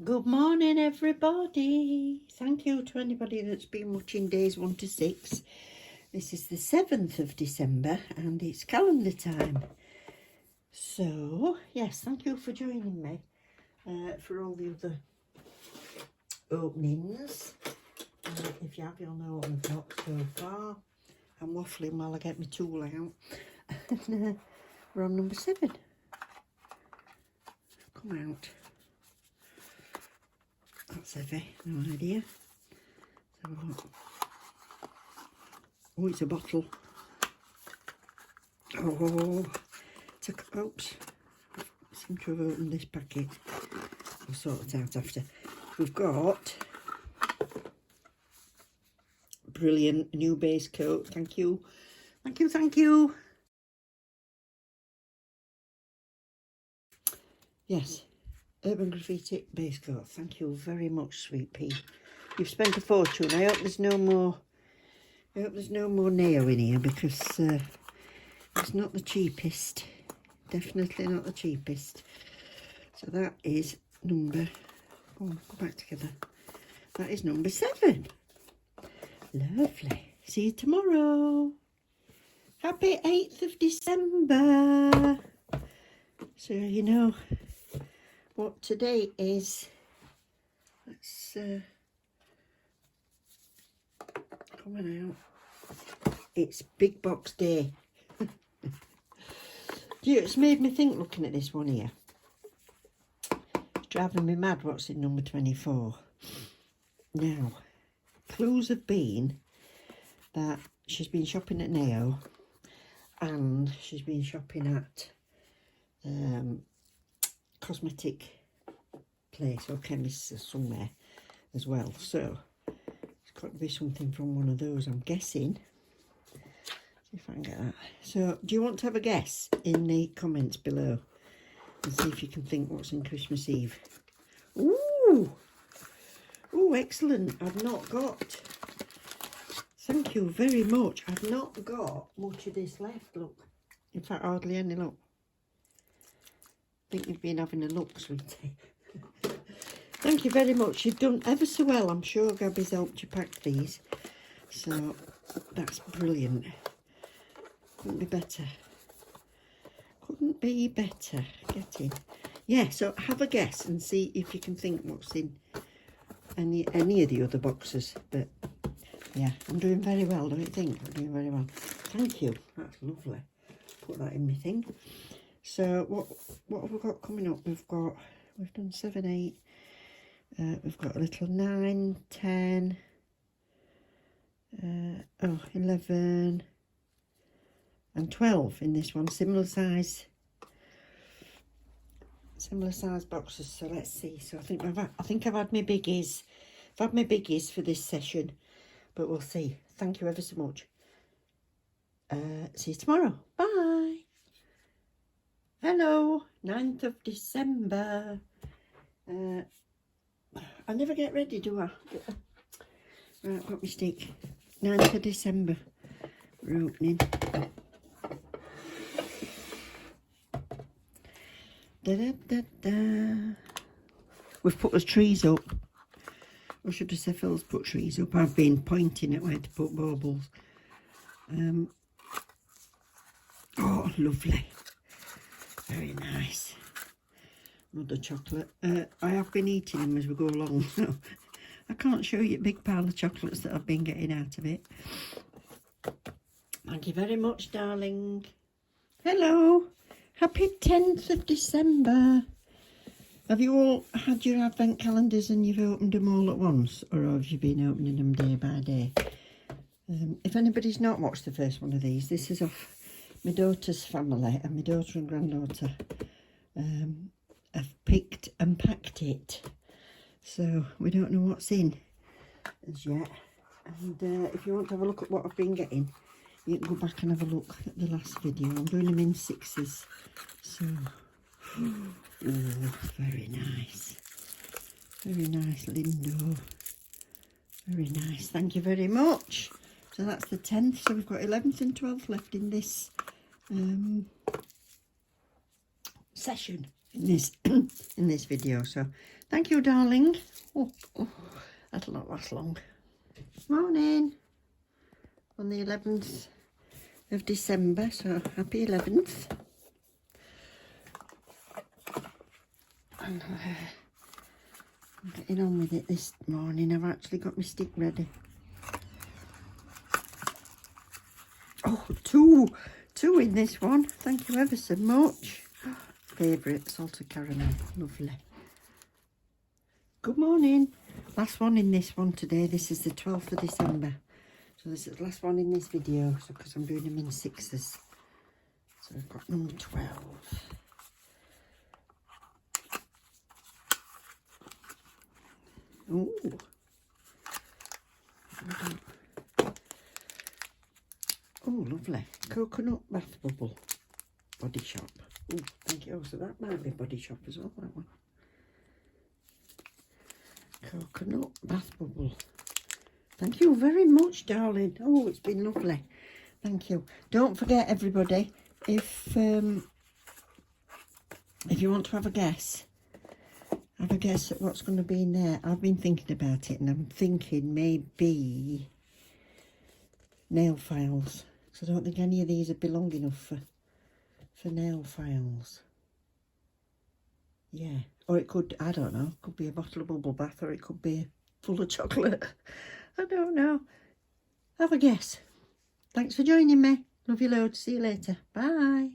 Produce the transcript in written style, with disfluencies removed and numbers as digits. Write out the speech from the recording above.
Good morning, everybody. Thank you to anybody that's been watching days 1 to 6. This is the 7th of December and it's calendar time. So, yes, thank you for joining me for all the other openings. If you have, you'll know what we've got so far. I'm waffling while I get my tool out. We're on number 7. Come out. That's heavy, no idea. Let's have a look. Oh, it's a bottle. Oh, oops. I seem to have opened this packet. I'll sort it out after. We've got brilliant new base coat. Thank you. Thank you, thank you. Yes. Urban Graffiti base coat. Thank you very much, sweet pea. You've spent a fortune. I hope there's no more. I hope there's no more Neo in here because it's not the cheapest. Definitely not the cheapest. So that is number. Go on, go back together. That is number 7. Lovely. See you tomorrow. Happy 8th of December. So you know what today is. Let's coming out. It's big box day. It's made me think looking at this one here. It's driving me mad what's in number 24. Now, clues have been that she's been shopping at Neo and she's been shopping at cosmetic place or chemist somewhere as well. So it's got to be something from one of those, I'm guessing. See if I can get that. So do you want to have a guess in the comments below and see if you can think what's in Christmas Eve? Ooh, excellent. I've not got, thank you very much, I've not got much of this left. Look, in fact hardly any. Look, I think you've been having a look, sweetie. Thank you very much. You've done ever so well. I'm sure Gabby's helped you pack these. So that's brilliant. Couldn't be better. Couldn't be better. Get in. Yeah, so have a guess and see if you can think what's in any of the other boxes. But yeah, I'm doing very well, don't you think? I'm doing very well. Thank you. That's lovely. Put that in my thing. So what have we got coming up? We've done 7, 8. We've got a little 9, 10, 11 and 12 in this one. Similar size boxes. So let's see. So I think I've had my biggies. I've had my biggies for this session, but we'll see. Thank you ever so much. See you tomorrow. Bye. Hello, 9th of December. I never get ready, do I? Right, got my stick. 9th of December. We're opening. Da, da, da, da. We've put the trees up. Or should I say Phil's put trees up? I've been pointing at where to put baubles. Oh, lovely. Very nice. Another chocolate. I have been eating them as we go along, so I can't show you a big pile of chocolates that I've been getting out of it. Thank you very much, darling. Hello. Happy 10th of December. Have you all had your advent calendars and you've opened them all at once? Or have you been opening them day by day? If anybody's not watched the first one of these, this is off my daughter's family, and my daughter and granddaughter have picked and packed it. So we don't know what's in as yet. And if you want to have a look at what I've been getting, you can go back and have a look at the last video. I'm doing them in 6s. So, oh, very nice. Very nice, Lindo. Very nice. Thank you very much. So that's the 10th. So we've got 11th and 12th left in this session. in this in this video. So thank you, darling. That'll not last long. Morning on the 11th of December, so happy 11th. And I'm getting on with it this morning. I've actually got my stick ready. Oh, two in this one. Thank you ever so much. Favourite, salted caramel. Lovely. Good morning. Last one in this one today. This is the 12th of December. So this is the last one in this video, so because I'm doing them in sixes. So I've got number 12. Oh. Oh, lovely. Coconut bath bubble. Body Shop. Oh, thank you. Oh, so that might be Body Shop as well, that one. Coconut bath bubble. Thank you very much, darling. Oh, it's been lovely. Thank you. Don't forget, everybody, if you want to have a guess at what's going to be in there. I've been thinking about it, and I'm thinking maybe nail files. Because I don't think any of these would be long enough for nail files. Yeah. Or it could, I don't know, could be a bottle of bubble bath, or it could be full of chocolate. I don't know. Have a guess. Thanks for joining me. Love you loads. See you later. Bye.